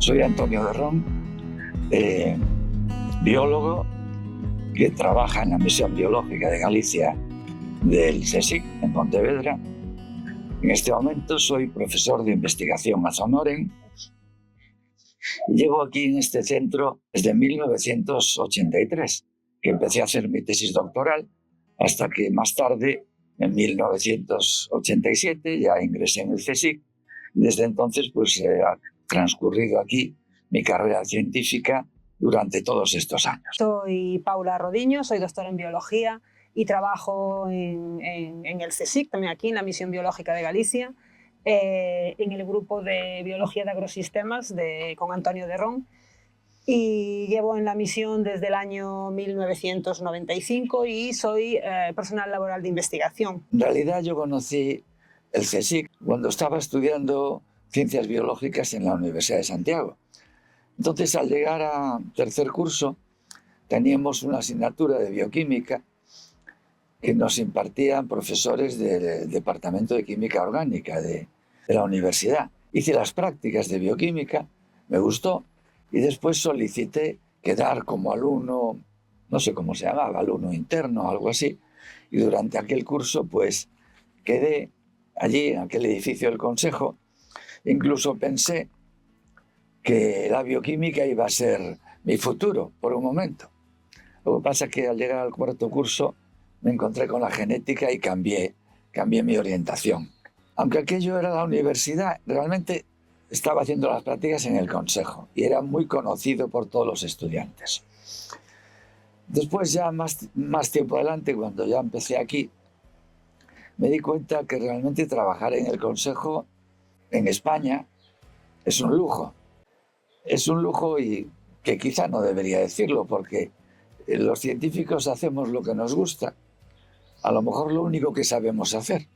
Soy Antonio de Ron, biólogo que trabaja en la Misión Biológica de Galicia del CSIC en Pontevedra. En este momento soy profesor de investigación Azonoren. Llevo aquí en este centro desde 1983, que empecé a hacer mi tesis doctoral, hasta que más tarde, en 1987, ya ingresé en el CSIC. Desde entonces, pues ha transcurrido aquí mi carrera científica durante todos estos años. Soy Paula Rodiño, soy doctora en biología y trabajo en el CSIC, también aquí en la Misión Biológica de Galicia, en el grupo de Biología de Agrosistemas con Antonio de Ron, y llevo en la misión desde el año 1995 y soy personal laboral de investigación. En realidad yo conocí el CSIC cuando estaba estudiando Ciencias Biológicas en la Universidad de Santiago. Entonces, al llegar a tercer curso, teníamos una asignatura de bioquímica que nos impartían profesores del Departamento de Química Orgánica de la universidad. Hice las prácticas de bioquímica, me gustó, y después solicité quedar como alumno, no sé cómo se llamaba, alumno interno, algo así, y durante aquel curso, pues, quedé allí, en aquel edificio del Consejo. Incluso pensé que la bioquímica iba a ser mi futuro por un momento. Lo que pasa es que al llegar al cuarto curso me encontré con la genética y cambié mi orientación. Aunque aquello era la universidad, realmente estaba haciendo las prácticas en el Consejo y era muy conocido por todos los estudiantes. Después, ya más tiempo adelante, cuando ya empecé aquí, me di cuenta que realmente trabajar en el Consejo en España es un lujo. Es un lujo y que quizá no debería decirlo, porque los científicos hacemos lo que nos gusta, a lo mejor lo único que sabemos hacer,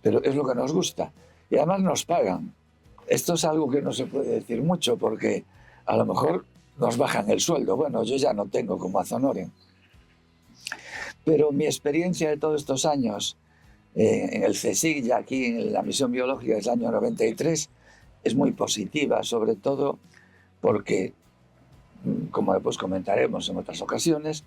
pero es lo que nos gusta y además nos pagan. Esto es algo que no se puede decir mucho porque a lo mejor nos bajan el sueldo. Bueno, yo ya no tengo como Azonoren, pero mi experiencia de todos estos años en el CSIC, ya aquí en la Misión Biológica desde el año 93, es muy positiva, sobre todo porque, como después comentaremos en otras ocasiones,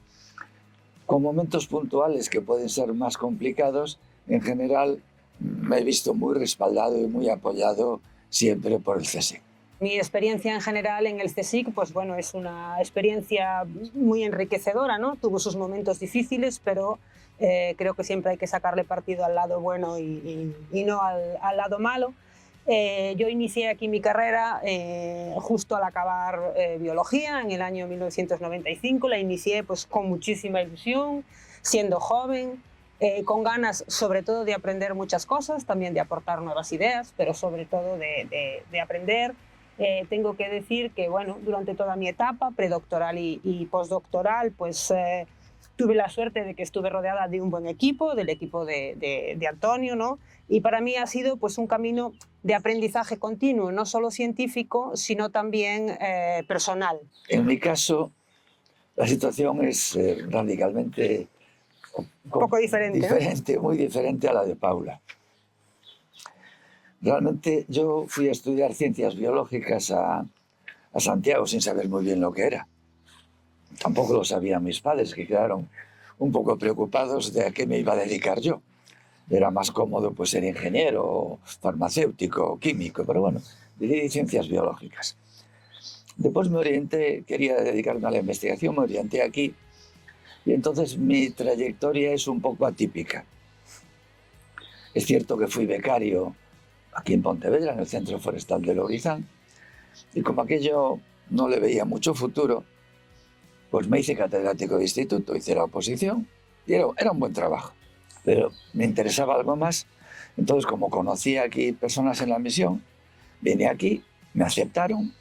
con momentos puntuales que pueden ser más complicados, en general me he visto muy respaldado y muy apoyado siempre por el CSIC. Mi experiencia en general en el CSIC, pues bueno, es una experiencia muy enriquecedora, ¿no? Tuvo sus momentos difíciles, pero creo que siempre hay que sacarle partido al lado bueno y no al lado malo. Yo inicié aquí mi carrera justo al acabar biología en el año 1995. La inicié pues con muchísima ilusión, siendo joven, con ganas sobre todo de aprender muchas cosas, también de aportar nuevas ideas, pero sobre todo de aprender. Tengo que decir que bueno, durante toda mi etapa predoctoral y postdoctoral, pues tuve la suerte de que estuve rodeada de un buen equipo, del equipo de Antonio, ¿no? Y para mí ha sido pues un camino de aprendizaje continuo, no solo científico, sino también personal. En mi caso, la situación es radicalmente un poco diferente, muy diferente a la de Paula. Realmente yo fui a estudiar ciencias biológicas a Santiago sin saber muy bien lo que era. Tampoco lo sabían mis padres, que quedaron un poco preocupados de a qué me iba a dedicar yo. Era más cómodo pues ser ingeniero, farmacéutico, químico, pero bueno, decidí ciencias biológicas. Después me orienté, quería dedicarme a la investigación, me orienté aquí y entonces mi trayectoria es un poco atípica. Es cierto que fui becario aquí en Pontevedra, en el Centro Forestal de Lourizán, y como aquello no le veía mucho futuro, pues me hice catedrático de instituto, hice la oposición y era un buen trabajo. Pero me interesaba algo más, entonces como conocía aquí personas en la misión, vine aquí, me aceptaron,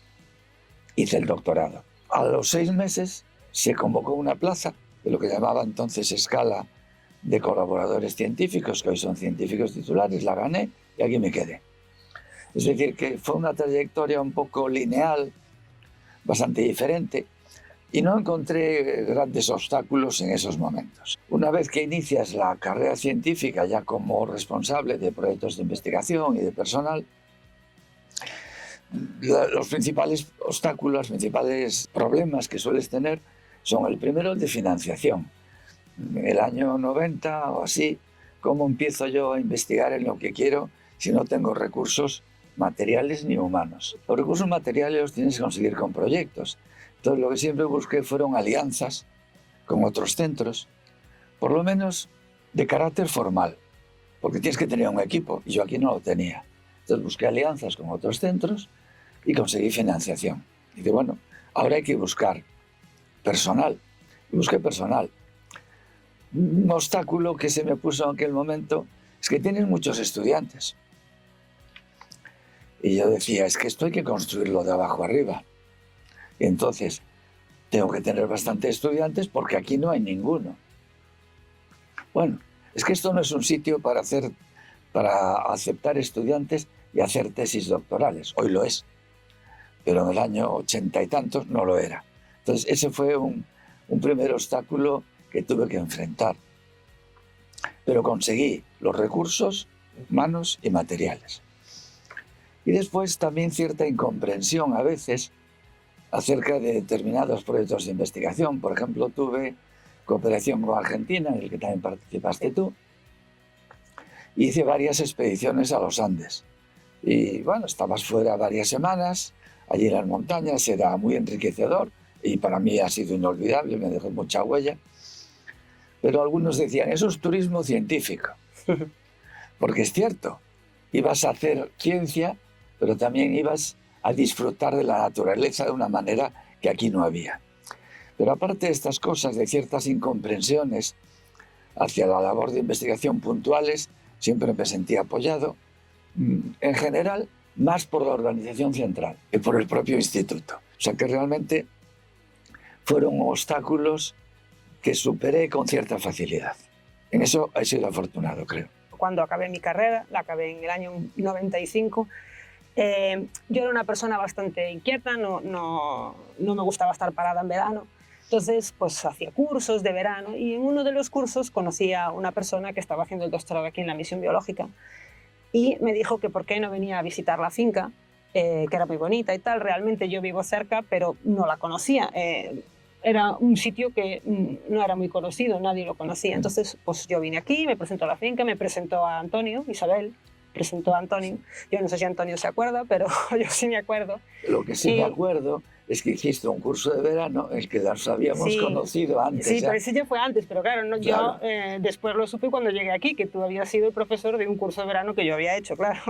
hice el doctorado. A los 6 meses se convocó una plaza de lo que llamaba entonces escala de colaboradores científicos, que hoy son científicos titulares, la gané y aquí me quedé. Es decir, que fue una trayectoria un poco lineal, bastante diferente, y no encontré grandes obstáculos en esos momentos. Una vez que inicias la carrera científica ya como responsable de proyectos de investigación y de personal, Los principales obstáculos, los principales problemas que sueles tener son el primero, el de financiación. En el año 90 o así, ¿cómo empiezo yo a investigar en lo que quiero si no tengo recursos materiales ni humanos? Los recursos materiales los tienes que conseguir con proyectos. Entonces lo que siempre busqué fueron alianzas con otros centros, por lo menos de carácter formal, porque tienes que tener un equipo y yo aquí no lo tenía. Entonces busqué alianzas con otros centros y conseguí financiación. Y dije, bueno, ahora hay que buscar personal. Y busqué personal. Un obstáculo que se me puso en aquel momento es que tienes muchos estudiantes. Y yo decía, es que esto hay que construirlo de abajo arriba. Y entonces tengo que tener bastantes estudiantes porque aquí no hay ninguno. Bueno, es que esto no es un sitio para aceptar estudiantes y hacer tesis doctorales. Hoy lo es, pero en el año 80 y tantos no lo era. Entonces ese fue un primer obstáculo que tuve que enfrentar. Pero conseguí los recursos humanos y materiales. Y después también cierta incomprensión a veces acerca de determinados proyectos de investigación. Por ejemplo, tuve cooperación con Argentina, en el que también participaste tú. Hice varias expediciones a los Andes. Y bueno, estabas fuera varias semanas, allí en las montañas, era muy enriquecedor y para mí ha sido inolvidable, me dejó mucha huella. Pero algunos decían, eso es turismo científico. Porque es cierto, ibas a hacer ciencia, pero también ibas a disfrutar de la naturaleza de una manera que aquí no había. Pero aparte de estas cosas, de ciertas incomprensiones hacia la labor de investigación puntuales, siempre me sentí apoyado, en general, más por la organización central que por el propio instituto. O sea que realmente fueron obstáculos que superé con cierta facilidad. En eso he sido afortunado, creo. Cuando acabé mi carrera, la acabé en el año 95, yo era una persona bastante inquieta, no me gustaba estar parada en verano. Entonces, pues hacía cursos de verano y en uno de los cursos conocí a una persona que estaba haciendo el doctorado aquí en la misión biológica y me dijo que por qué no venía a visitar la finca, que era muy bonita y tal. Realmente yo vivo cerca, pero no la conocía. Era un sitio que no era muy conocido, nadie lo conocía. Entonces, pues yo vine aquí, me presentó a la finca, me presentó a Antonio, Isabel, presentó a Antonio. Yo no sé si Antonio se acuerda, pero yo sí me acuerdo. Lo que sí me acuerdo es que hiciste un curso de verano en el que nos habíamos conocido antes. Sí, pero ese ya fue antes, pero claro, ¿no? Claro. Yo después lo supe cuando llegué aquí, que tú habías sido el profesor de un curso de verano que yo había hecho, claro.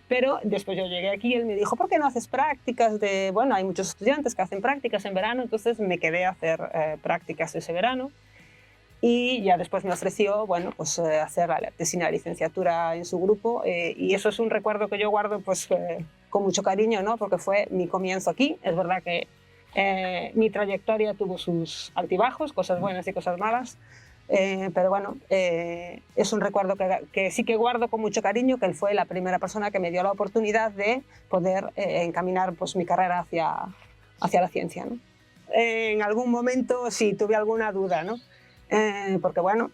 Pero después yo llegué aquí y él me dijo, ¿por qué no haces prácticas de...? Bueno, hay muchos estudiantes que hacen prácticas en verano, entonces me quedé a hacer prácticas ese verano. Y ya después me ofreció, bueno, pues hacer la tesina de licenciatura en su grupo y eso es un recuerdo que yo guardo pues con mucho cariño, ¿no? Porque fue mi comienzo aquí. Es verdad que mi trayectoria tuvo sus altibajos, cosas buenas y cosas malas, pero bueno, es un recuerdo que sí que guardo con mucho cariño, que él fue la primera persona que me dio la oportunidad de poder encaminar pues mi carrera hacia la ciencia, ¿no? En algún momento sí tuve alguna duda, ¿no? Porque bueno,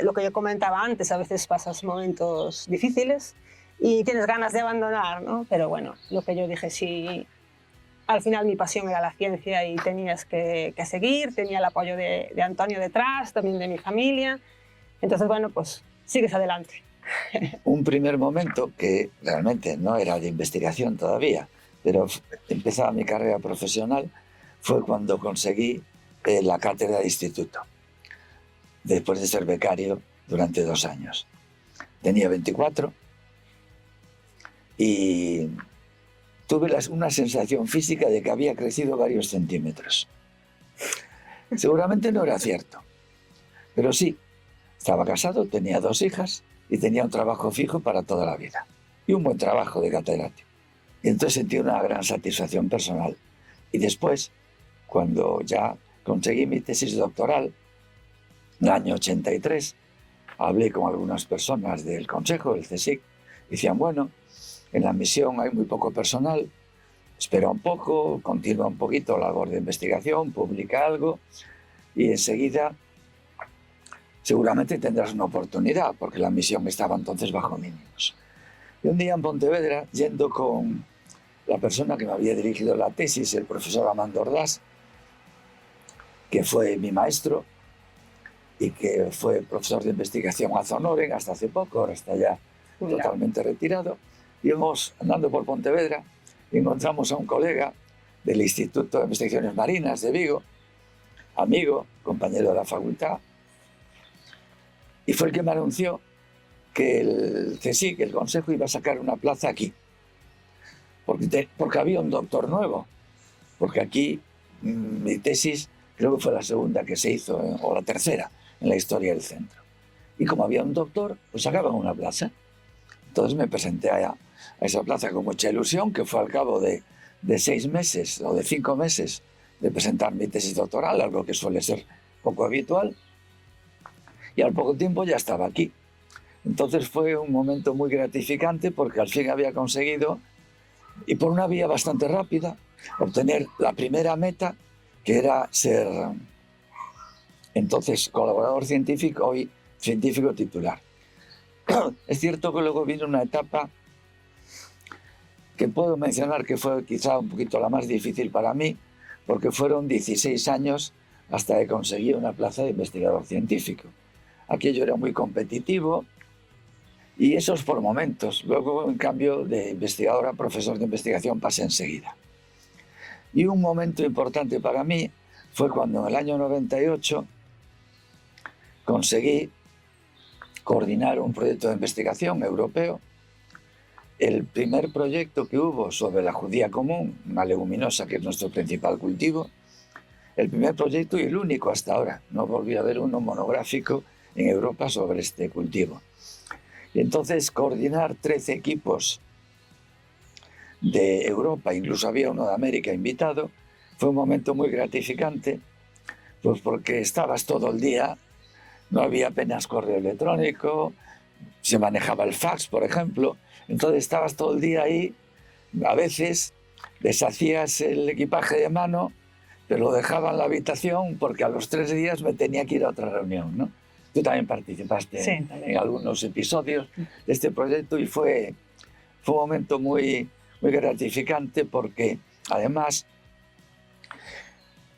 lo que yo comentaba antes, a veces pasas momentos difíciles y tienes ganas de abandonar, ¿no? Pero bueno, lo que yo dije, sí, al final mi pasión era la ciencia y tenías que seguir, tenía el apoyo de Antonio detrás, también de mi familia, entonces bueno, pues sigues adelante. Un primer momento que realmente no era de investigación todavía, pero empezaba mi carrera profesional, fue cuando conseguí la cátedra de instituto, después de ser becario durante 2 años. Tenía 24 y tuve una sensación física de que había crecido varios centímetros. Seguramente no era cierto, pero sí, estaba casado, tenía 2 hijas y tenía un trabajo fijo para toda la vida y un buen trabajo de catedrático. Y entonces sentí una gran satisfacción personal. Y después, cuando ya conseguí mi tesis doctoral, en el año 83, hablé con algunas personas del consejo, del CSIC, y decían, bueno, en la misión hay muy poco personal, espera un poco, continúa un poquito la labor de investigación, publica algo, y enseguida seguramente tendrás una oportunidad, porque la misión estaba entonces bajo mínimos. Y un día en Pontevedra, yendo con la persona que me había dirigido la tesis, el profesor Amando Ordaz, que fue mi maestro y que fue profesor de investigación a Zonoren hasta hace poco, ahora está ya totalmente retirado. Íbamos andando por Pontevedra y encontramos a un colega del Instituto de Investigaciones Marinas de Vigo, amigo, compañero de la facultad, y fue el que me anunció que el CSIC, el Consejo, iba a sacar una plaza aquí, porque había un doctor nuevo, porque aquí mi tesis creo que fue la segunda que se hizo, o la tercera, en la historia del centro. Y como había un doctor, pues sacaban una plaza. Entonces me presenté a esa plaza con mucha ilusión, que fue al cabo de 6 meses o de 5 meses de presentar mi tesis doctoral, algo que suele ser poco habitual, y al poco tiempo ya estaba aquí. Entonces fue un momento muy gratificante porque al fin había conseguido, y por una vía bastante rápida, obtener la primera meta, que era ser entonces colaborador científico, hoy científico titular. Es cierto que luego vino una etapa que puedo mencionar que fue quizá un poquito la más difícil para mí, porque fueron 16 años hasta que conseguí una plaza de investigador científico. Aquello era muy competitivo y eso es por momentos. Luego, en cambio, de investigador a profesor de investigación pasé enseguida. Y un momento importante para mí fue cuando en el año 98 conseguí coordinar un proyecto de investigación europeo, el primer proyecto que hubo sobre la judía común, una leguminosa que es nuestro principal cultivo, el primer proyecto y el único hasta ahora. No volví a ver uno monográfico en Europa sobre este cultivo. Y entonces coordinar 13 equipos de Europa, incluso había uno de América invitado, fue un momento muy gratificante, pues porque estabas todo el día, no había apenas correo electrónico, se manejaba el fax, por ejemplo, entonces estabas todo el día ahí, a veces deshacías el equipaje de mano, te lo dejaba en la habitación porque a los 3 días me tenía que ir a otra reunión, ¿no? Tú también participaste en algunos episodios de este proyecto y fue un momento muy gratificante porque además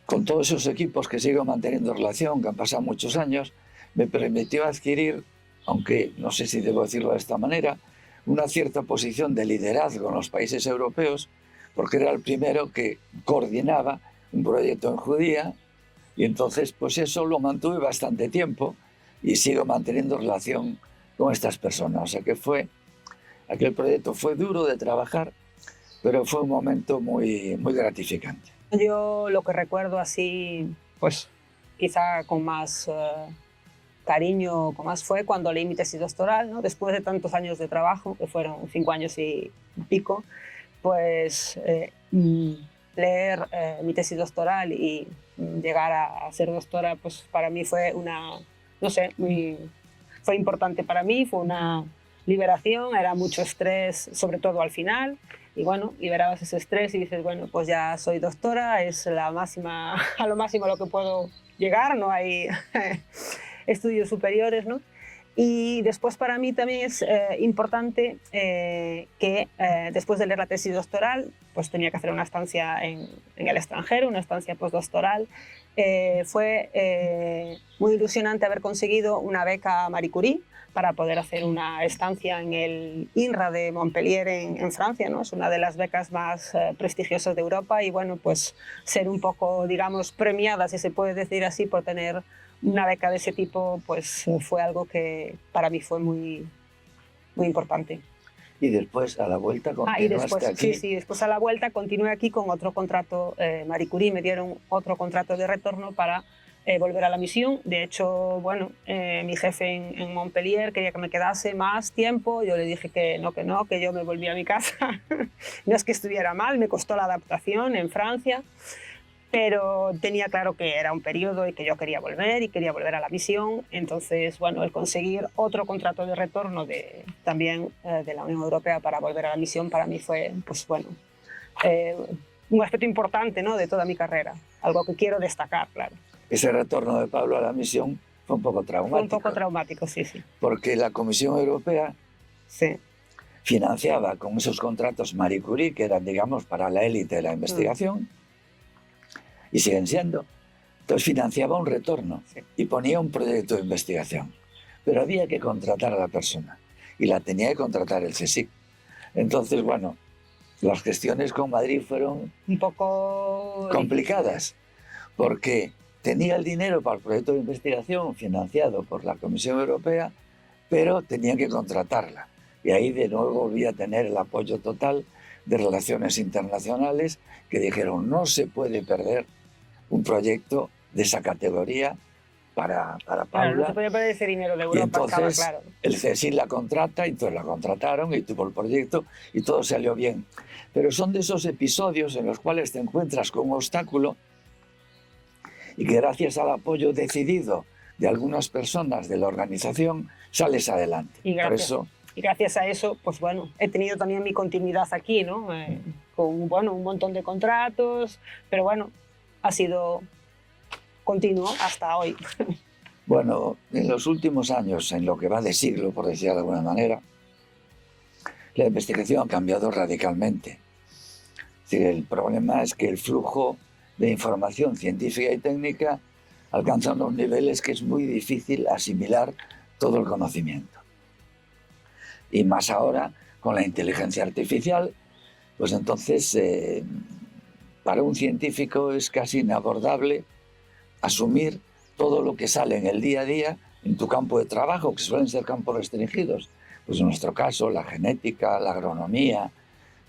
con todos esos equipos que sigo manteniendo relación, que han pasado muchos años, me permitió adquirir, aunque no sé si debo decirlo de esta manera, una cierta posición de liderazgo en los países europeos, porque era el primero que coordinaba un proyecto en Judía y entonces pues eso lo mantuve bastante tiempo y sigo manteniendo relación con estas personas. O sea que aquel proyecto fue duro de trabajar, pero fue un momento muy gratificante. Yo lo que recuerdo así, pues quizá con más cariño, con más fue cuando leí mi tesis doctoral, ¿no? Después de tantos años de trabajo, que fueron 5 años y pico, pues leer mi tesis doctoral y llegar a ser doctora, pues para mí fue fue importante para mí, fue una liberación, era mucho estrés, sobre todo al final, y bueno, liberabas ese estrés y dices, bueno, pues ya soy doctora, es a lo máximo a lo que puedo llegar, no hay estudios superiores, ¿no? Y después para mí también es importante que después de leer la tesis doctoral, pues tenía que hacer una estancia en el extranjero, una estancia postdoctoral. Fue muy ilusionante haber conseguido una beca Marie Curie para poder hacer una estancia en el INRA de Montpellier en Francia, ¿no? Es una de las becas más prestigiosas de Europa y bueno, pues ser un poco, digamos, premiada, si se puede decir así, por tener una beca de ese tipo, pues fue algo que para mí fue muy importante. Y después a la vuelta continuaste aquí. Sí, después a la vuelta continué aquí con otro contrato Marie Curie, me dieron otro contrato de retorno para volver a la misión. De hecho, bueno, mi jefe en Montpellier quería que me quedase más tiempo, yo le dije que no, que yo me volvía a mi casa. No es que estuviera mal, me costó la adaptación en Francia, pero tenía claro que era un periodo y que yo quería volver a la misión. Entonces, bueno, el conseguir otro contrato de retorno también de la Unión Europea para volver a la misión para mí fue, pues bueno, un aspecto importante, ¿no?, de toda mi carrera, algo que quiero destacar, claro. Ese retorno de Pablo a la misión fue un poco traumático. Fue un poco traumático, sí. Porque la Comisión Europea sí. financiaba con esos contratos Marie Curie, que eran, digamos, para la élite de la investigación, y siguen siendo. Entonces financiaba un retorno y ponía un proyecto de investigación. Pero había que contratar a la persona y la tenía que contratar el CSIC. Entonces, bueno, las gestiones con Madrid fueron un poco complicadas, porque tenía el dinero para el proyecto de investigación financiado por la Comisión Europea, pero tenía que contratarla. Y ahí de nuevo volví a tener el apoyo total de Relaciones Internacionales, que dijeron no se puede perder un proyecto de esa categoría para Paula. Claro, no se podía perder ese dinero de Europa, y entonces estaba claro. el CSIC la contrata, y entonces la contrataron y tuvo el proyecto y todo salió bien. Pero son de esos episodios en los cuales te encuentras con un obstáculo y que gracias al apoyo decidido de algunas personas de la organización sales adelante. Y gracias a eso, pues bueno, he tenido también mi continuidad aquí, ¿no? Con bueno, un montón de contratos, pero bueno, ha sido continuo hasta hoy. Bueno, en los últimos años, en lo que va de siglo, por decir de alguna manera, la investigación ha cambiado radicalmente. Es decir, el problema es que el flujo de información científica y técnica alcanza unos niveles que es muy difícil asimilar todo el conocimiento. Y más ahora, con la inteligencia artificial, pues entonces para un científico es casi inabordable asumir todo lo que sale en el día a día en tu campo de trabajo, que suelen ser campos restringidos. Pues en nuestro caso, la genética, la agronomía,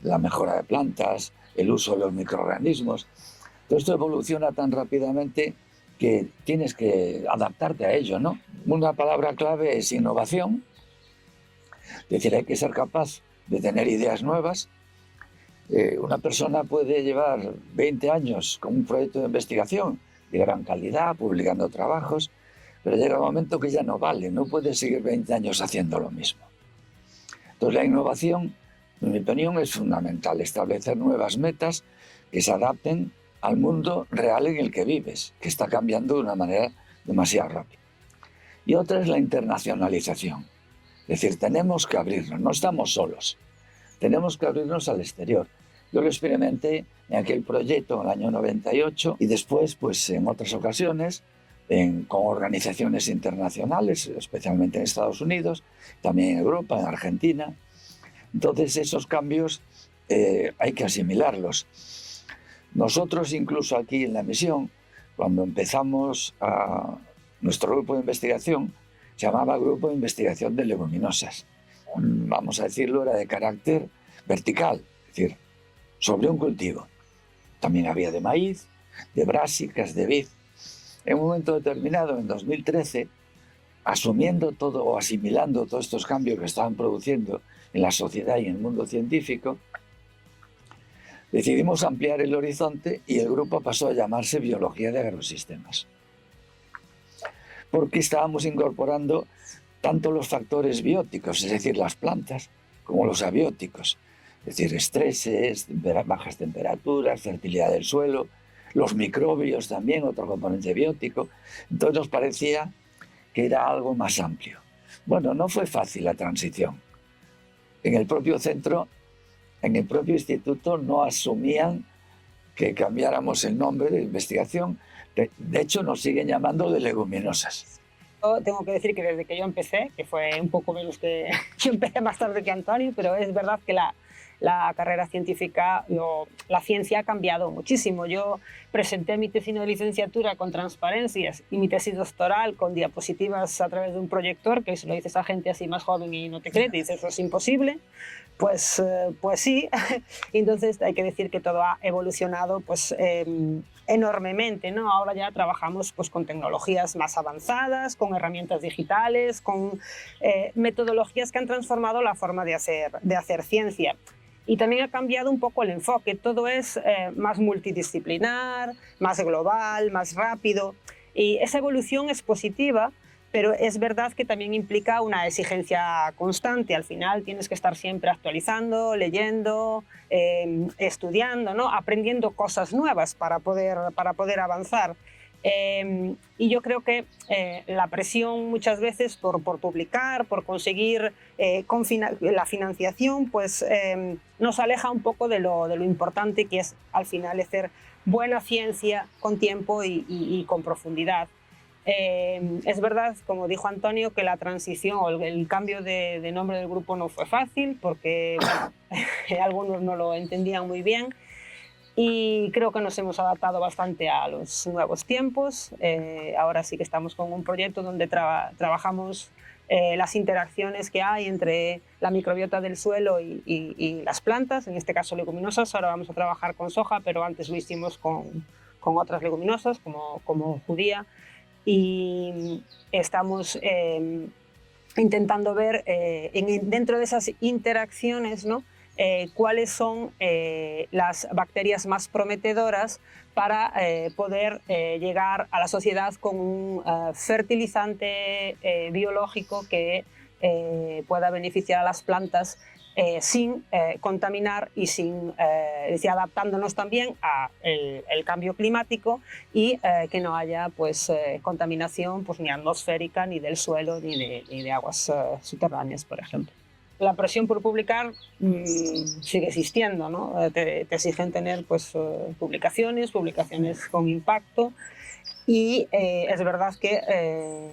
la mejora de plantas, el uso de los microorganismos. Todo esto evoluciona tan rápidamente que tienes que adaptarte a ello, ¿no? Una palabra clave es innovación. Es decir, hay que ser capaz de tener ideas nuevas. Una persona puede llevar 20 años con un proyecto de investigación de gran calidad, publicando trabajos, pero llega un momento que ya no vale, no puede seguir 20 años haciendo lo mismo. Entonces la innovación, en mi opinión, es fundamental, establecer nuevas metas que se adapten al mundo real en el que vives, que está cambiando de una manera demasiado rápida. Y otra es la internacionalización, es decir, tenemos que abrirnos, no estamos solos, tenemos que abrirnos al exterior. Yo lo experimenté en aquel proyecto en el año 98 y después, pues en otras ocasiones, con organizaciones internacionales, especialmente en Estados Unidos, también en Europa, en Argentina. Entonces esos cambios hay que asimilarlos. Nosotros incluso aquí en la misión, cuando empezamos nuestro grupo de investigación, se llamaba Grupo de Investigación de Leguminosas. Vamos a decirlo, era de carácter vertical, es decir, sobre un cultivo. También había de maíz, de brásicas, de vid. En un momento determinado, en 2013, asumiendo todo o asimilando todos estos cambios que estaban produciendo en la sociedad y en el mundo científico, decidimos ampliar el horizonte y el grupo pasó a llamarse Biología de Agrosistemas. Porque estábamos incorporando tanto los factores bióticos, es decir, las plantas, como los abióticos. Es decir, estreses, bajas temperaturas, fertilidad del suelo, los microbios también, otro componente biótico. Entonces nos parecía que era algo más amplio. Bueno, no fue fácil la transición. En el propio centro, en el propio instituto, no asumían que cambiáramos el nombre de investigación. De hecho, nos siguen llamando de leguminosas. Tengo que decir que desde que yo empecé, que fue un poco menos que yo empecé más tarde que Antonio, pero es verdad que la carrera científica, la ciencia ha cambiado muchísimo. Yo presenté mi tesis de licenciatura con transparencias y mi tesis doctoral con diapositivas a través de un proyector, que si lo dices a gente así más joven y no te cree, te dices eso es imposible. Pues sí. Entonces hay que decir que todo ha evolucionado pues, enormemente, ¿no? Ahora ya trabajamos pues, con tecnologías más avanzadas, con herramientas digitales, con metodologías que han transformado la forma de hacer ciencia. Y también ha cambiado un poco el enfoque, todo es más multidisciplinar, más global, más rápido. Y esa evolución es positiva, pero es verdad que también implica una exigencia constante. Al final tienes que estar siempre actualizando, leyendo, estudiando, ¿no? Aprendiendo cosas nuevas para poder avanzar. Y yo creo que la presión muchas veces por publicar, por conseguir la financiación, pues nos aleja un poco de lo importante que es al final hacer buena ciencia con tiempo y con profundidad. Es verdad, como dijo Antonio, que la transición o el cambio de nombre del grupo no fue fácil porque bueno, algunos no lo entendían muy bien. Y creo que nos hemos adaptado bastante a los nuevos tiempos. Ahora sí que estamos con un proyecto donde trabajamos las interacciones que hay entre la microbiota del suelo y las plantas, en este caso leguminosas. Ahora vamos a trabajar con soja, pero antes lo hicimos con otras leguminosas, como judía. Y estamos intentando ver dentro de esas interacciones, ¿no? Cuáles son las bacterias más prometedoras para poder llegar a la sociedad con un fertilizante biológico que pueda beneficiar a las plantas sin contaminar y adaptándonos también al cambio climático y que no haya pues, contaminación pues, ni atmosférica, ni del suelo, ni de aguas subterráneas, por ejemplo. La presión por publicar sigue existiendo, ¿no? Te exigen tener pues, publicaciones con impacto y es verdad que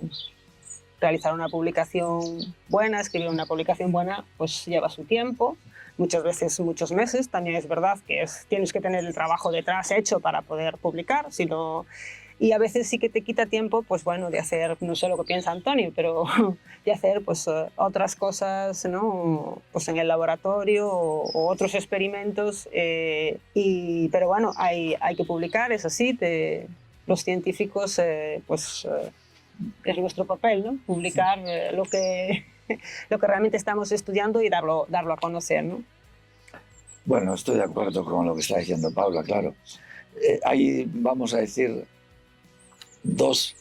realizar una publicación buena, escribir una publicación buena, pues lleva su tiempo, muchas veces muchos meses. También es verdad que tienes que tener el trabajo detrás hecho para poder publicar, y a veces sí que te quita tiempo, pues bueno, de hacer, no sé lo que piensa Antonio, pero de hacer pues otras cosas, ¿no? Pues en el laboratorio o otros experimentos. Pero bueno, hay que publicar, es así. Los científicos, pues es nuestro papel, ¿no? Publicar lo que realmente estamos estudiando y darlo a conocer, ¿no? Bueno, estoy de acuerdo con lo que está diciendo Paula, claro. Hay, vamos a decir, dos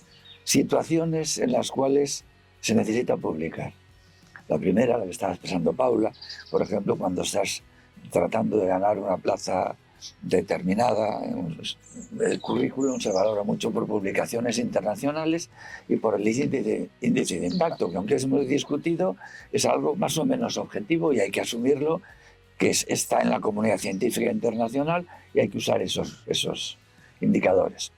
situaciones en las cuales se necesita publicar. La primera, la que estaba expresando Paula, por ejemplo, cuando estás tratando de ganar una plaza determinada, el currículum se valora mucho por publicaciones internacionales y por el índice de impacto, que aunque es muy discutido, es algo más o menos objetivo y hay que asumirlo, que está en la comunidad científica internacional y hay que usar esos indicadores.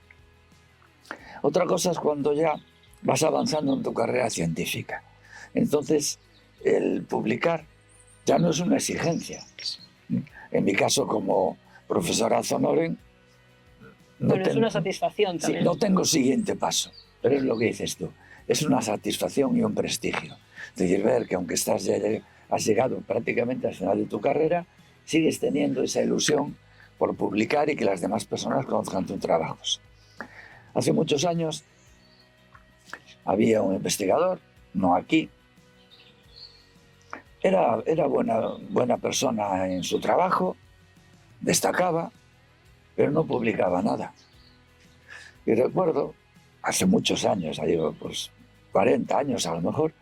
Otra cosa es cuando ya vas avanzando en tu carrera científica. Entonces, el publicar ya no es una exigencia. En mi caso, como profesor ad honorem, es una satisfacción también. Sí, no tengo siguiente paso, pero es lo que dices tú. Es una satisfacción y un prestigio. Es decir, ver que aunque has llegado prácticamente al final de tu carrera, sigues teniendo esa ilusión por publicar y que las demás personas conozcan tus trabajos. Hace muchos años había un investigador, no aquí, era buena persona en su trabajo, destacaba, pero no publicaba nada. Y recuerdo, hace muchos años, digo, pues 40 años a lo mejor,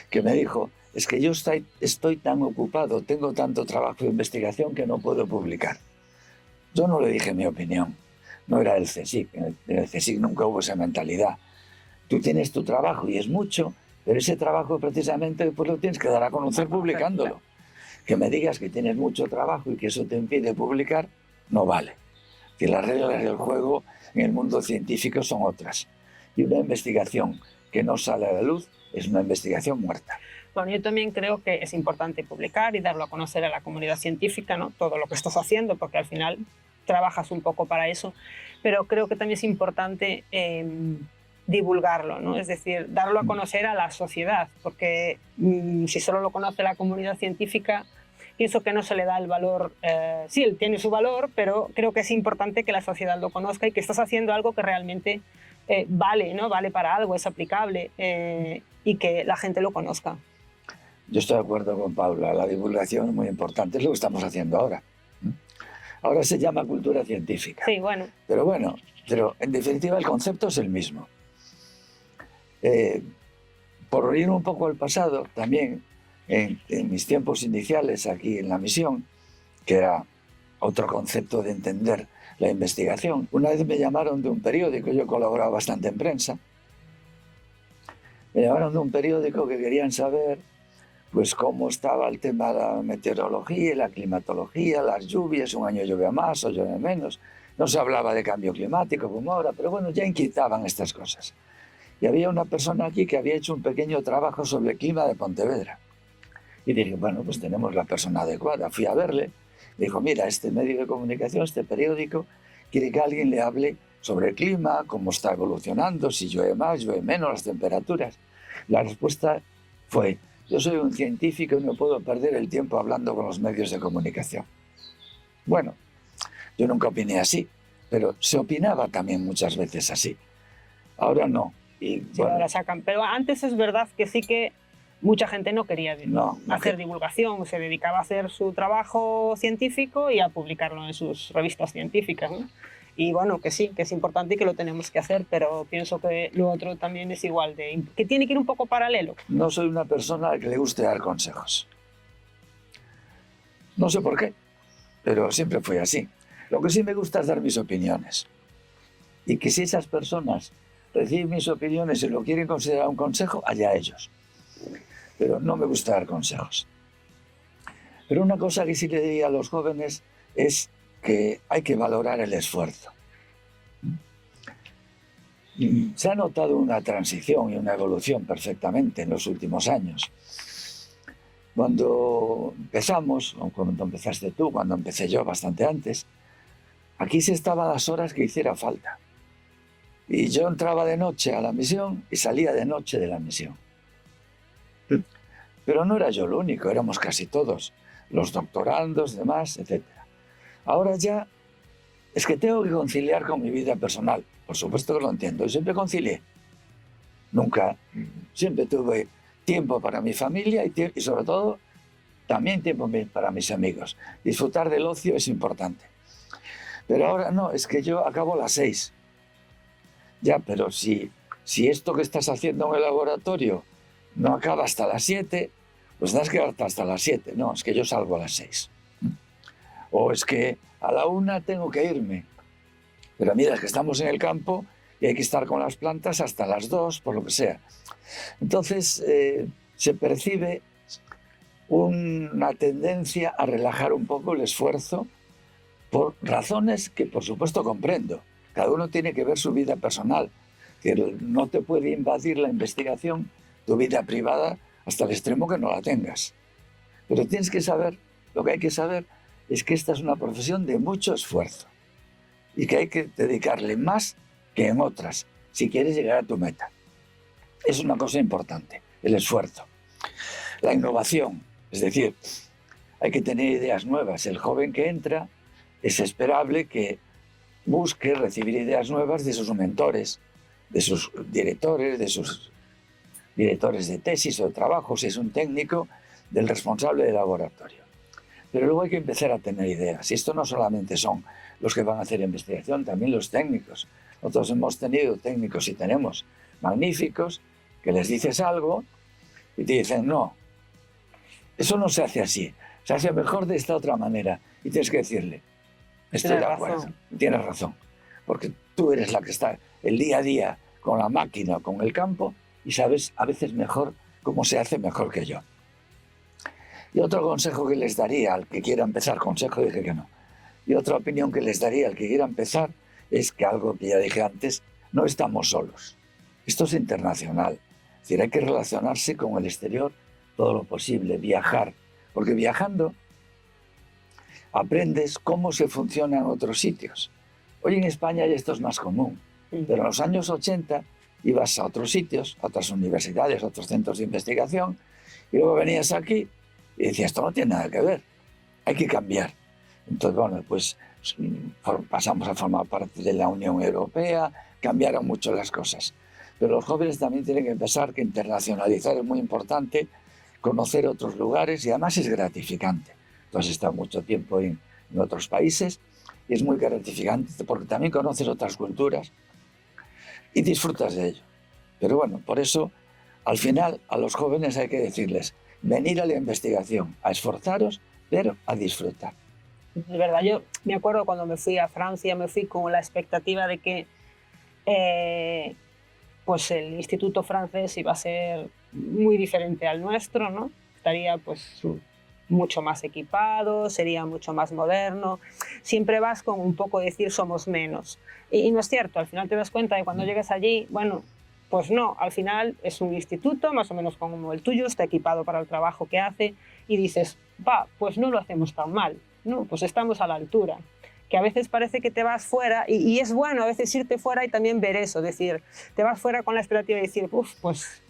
que me dijo, es que yo estoy tan ocupado, tengo tanto trabajo de investigación que no puedo publicar. Yo no le dije mi opinión, no era el CSIC, en el CSIC nunca hubo esa mentalidad. Tú tienes tu trabajo y es mucho, pero ese trabajo precisamente pues lo tienes que dar a conocer publicándolo. Que me digas que tienes mucho trabajo y que eso te impide publicar, no vale. Que las reglas del juego en el mundo científico son otras. Y una investigación que no sale a la luz es una investigación muerta. Bueno, yo también creo que es importante publicar y darlo a conocer a la comunidad científica, ¿no? Todo lo que estás haciendo, porque al final trabajas un poco para eso. Pero creo que también es importante divulgarlo, ¿no? Es decir, darlo a conocer a la sociedad, porque si solo lo conoce la comunidad científica, pienso que no se le da el valor. Sí, él tiene su valor, pero creo que es importante que la sociedad lo conozca y que estás haciendo algo que realmente vale, ¿no? Vale para algo, es aplicable y que la gente lo conozca. Yo estoy de acuerdo con Paula, la divulgación es muy importante, es lo que estamos haciendo ahora. Ahora se llama cultura científica. Sí, bueno. Pero en definitiva el concepto es el mismo. Por ir un poco al pasado, también en mis tiempos iniciales aquí en la misión, que era otro concepto de entender la investigación. Una vez me llamaron de un periódico, yo colaboraba bastante en prensa, me llamaron de un periódico que querían saber pues cómo estaba el tema de la meteorología y la climatología, las lluvias, un año llueve más o llueve menos. No se hablaba de cambio climático como ahora, pero bueno, ya inquietaban estas cosas. Y había una persona aquí que había hecho un pequeño trabajo sobre el clima de Pontevedra. Y dije, bueno, pues tenemos la persona adecuada. Fui a verle, me dijo, mira, este medio de comunicación, este periódico, quiere que alguien le hable sobre el clima, cómo está evolucionando, si llueve más, llueve menos, las temperaturas. La respuesta fue, yo soy un científico y no puedo perder el tiempo hablando con los medios de comunicación. Bueno, yo nunca opiné así, pero se opinaba también muchas veces así. Ahora no. Y, sí, bueno, ahora sacan. Pero antes es verdad que sí que mucha gente no quería hacer divulgación, se dedicaba a hacer su trabajo científico y a publicarlo en sus revistas científicas, ¿no? Y bueno, que sí, que es importante y que lo tenemos que hacer, pero pienso que lo otro también es igual, que tiene que ir un poco paralelo. No soy una persona a la que le guste dar consejos. No sé por qué, pero siempre fue así. Lo que sí me gusta es dar mis opiniones. Y que si esas personas reciben mis opiniones y lo quieren considerar un consejo, allá ellos. Pero no me gusta dar consejos. Pero una cosa que sí le diría a los jóvenes es que hay que valorar el esfuerzo. Se ha notado una transición y una evolución perfectamente en los últimos años. Cuando empezamos, o cuando empezaste tú, cuando empecé yo bastante antes, aquí se estaban las horas que hiciera falta. Y yo entraba de noche a la misión y salía de noche de la misión. Pero no era yo el único, éramos casi todos, los doctorandos, demás, etc. Ahora ya es que tengo que conciliar con mi vida personal. Por supuesto que lo entiendo, y siempre concilié. Nunca, siempre tuve tiempo para mi familia y sobre todo también tiempo para mis amigos. Disfrutar del ocio es importante. Pero ahora no, es que yo acabo a las 6. Ya, pero si esto que estás haciendo en el laboratorio no acaba hasta las 7, pues tienes que quedarte hasta las 7. No, es que yo salgo a las 6. O es que a la 1 tengo que irme. Pero mira, es que estamos en el campo y hay que estar con las plantas hasta las 2, por lo que sea. Entonces, se percibe una tendencia a relajar un poco el esfuerzo por razones que, por supuesto, comprendo. Cada uno tiene que ver su vida personal. Que no te puede invadir la investigación tu vida privada hasta el extremo que no la tengas. Pero tienes que saber, lo que hay que saber es que esta es una profesión de mucho esfuerzo y que hay que dedicarle más que en otras si quieres llegar a tu meta. Es una cosa importante, el esfuerzo. La innovación, es decir, hay que tener ideas nuevas. El joven que entra es esperable que busque recibir ideas nuevas de sus mentores, de sus directores, de sus directores de tesis o de trabajo, si es un técnico, del responsable de laboratorio. Pero luego hay que empezar a tener ideas. Y esto no solamente son los que van a hacer investigación, también los técnicos. Nosotros hemos tenido técnicos y tenemos magníficos que les dices algo y te dicen, no, eso no se hace así, se hace mejor de esta otra manera. Y tienes que decirle, estoy de acuerdo, tienes razón, porque tú eres la que está el día a día con la máquina, con el campo, y sabes a veces mejor cómo se hace mejor que yo. Y otro consejo que les daría al que quiera empezar, consejo dije que no, y otra opinión que les daría al que quiera empezar es que algo que ya dije antes, no estamos solos. Esto es internacional. Es decir, hay que relacionarse con el exterior todo lo posible, viajar, porque viajando aprendes cómo se funciona en otros sitios. Hoy en España ya esto es más común, pero en los años 80 ibas a otros sitios, a otras universidades, a otros centros de investigación, y luego venías aquí y decías, esto no tiene nada que ver, hay que cambiar. Entonces, bueno, pues pasamos a formar parte de la Unión Europea, cambiaron mucho las cosas. Pero los jóvenes también tienen que pensar que internacionalizar es muy importante, conocer otros lugares y además es gratificante. Tú has estado mucho tiempo en otros países y es muy gratificante porque también conoces otras culturas y disfrutas de ello. Pero bueno, por eso al final a los jóvenes hay que decirles, venir a la investigación, a esforzaros, pero a disfrutar. De verdad, yo me acuerdo cuando me fui a Francia, me fui con la expectativa de que pues el instituto francés iba a ser muy diferente al nuestro, ¿no? Estaría pues mucho más equipado, sería mucho más moderno. Siempre vas con un poco de decir somos menos. Y no es cierto, al final te das cuenta de cuando llegas allí, bueno, pues no, al final es un instituto más o menos como el tuyo, está equipado para el trabajo que hace y dices, va, pues no lo hacemos tan mal, ¿no? Pues estamos a la altura. Que a veces parece que te vas fuera y es bueno a veces irte fuera y también ver eso, decir, te vas fuera con la expectativa de decir, uff, pues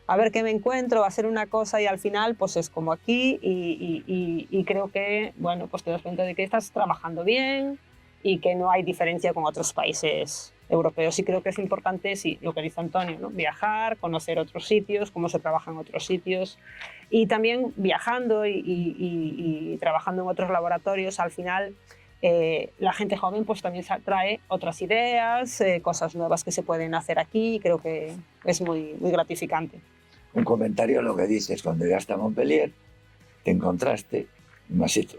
a ver qué me encuentro, va a ser una cosa y al final pues es como aquí y creo que, bueno, pues te das cuenta de que estás trabajando bien y que no hay diferencia con otros países europeos y creo que es importante, sí, lo que dice Antonio, ¿no? Viajar, conocer otros sitios, cómo se trabaja en otros sitios y también viajando y trabajando en otros laboratorios, al final la gente joven pues también trae otras ideas, cosas nuevas que se pueden hacer aquí y creo que es muy, muy gratificante. Un comentario a lo que dices, cuando llegaste a Montpellier te encontraste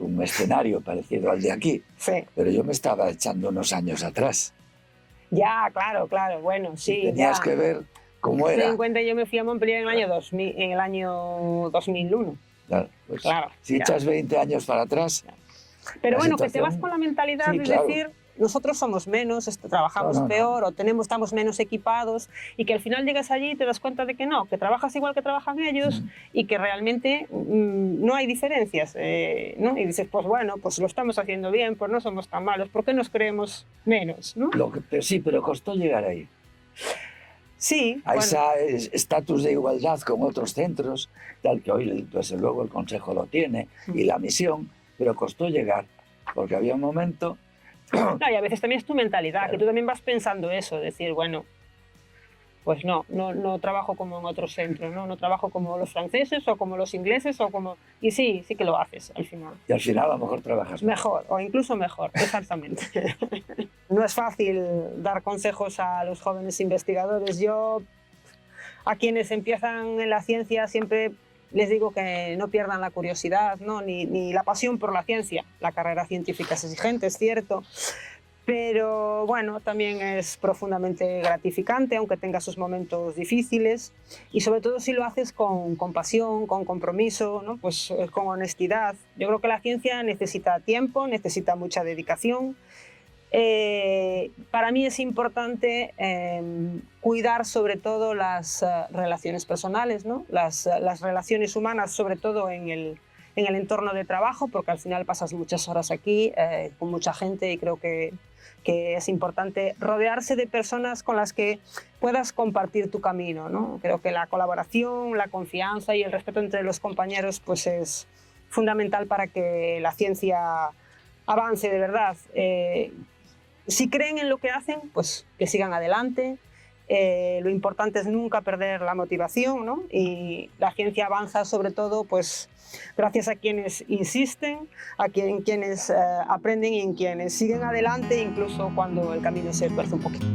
un escenario parecido al de aquí, Sí. pero yo me estaba echando unos años atrás. Ya, claro, claro, bueno, sí. Y tenías que ver cómo era. Ten en cuenta, yo me fui a Montpellier en el año 2001. Claro, pues, claro, si echas 20 años para atrás... Pero bueno, que te vas con la mentalidad de decir, nosotros somos menos, trabajamos peor o estamos menos equipados y que al final llegas allí y te das cuenta de que no, que trabajas igual que trabajan ellos y que realmente no hay diferencias, ¿no? Y dices, pues bueno, pues lo estamos haciendo bien, pues no somos tan malos, ¿por qué nos creemos menos? ¿No? Sí, pero costó llegar ahí. Sí. A ese estatus de igualdad con otros centros, tal que hoy desde luego el Consejo lo tiene y la misión, pero costó llegar, porque había un momento... No, y a veces también es tu mentalidad, claro, que tú también vas pensando eso, decir, bueno, pues no trabajo como en otros centros, no trabajo como los franceses o como los ingleses o como... Y sí que lo haces al final. Y al final a lo mejor trabajas mejor o incluso mejor, exactamente. No es fácil dar consejos a los jóvenes investigadores. Yo a quienes empiezan en la ciencia siempre les digo que no pierdan la curiosidad, ¿no? ni la pasión por la ciencia. La carrera científica es exigente, es cierto, pero bueno, también es profundamente gratificante, aunque tenga sus momentos difíciles, y sobre todo si lo haces con pasión, con compromiso, ¿no? Pues con honestidad. Yo creo que la ciencia necesita tiempo, necesita mucha dedicación. Para mí es importante cuidar sobre todo las relaciones personales, ¿no? Las relaciones humanas, sobre todo en el entorno de trabajo, porque al final pasas muchas horas aquí con mucha gente y creo que es importante rodearse de personas con las que puedas compartir tu camino, ¿no? Creo que la colaboración, la confianza y el respeto entre los compañeros pues es fundamental para que la ciencia avance de verdad. Si creen en lo que hacen, pues que sigan adelante. Lo importante es nunca perder la motivación, ¿no? Y la ciencia avanza sobre todo pues, gracias a quienes insisten, a quienes aprenden y en quienes siguen adelante, incluso cuando el camino se tuerce un poquito.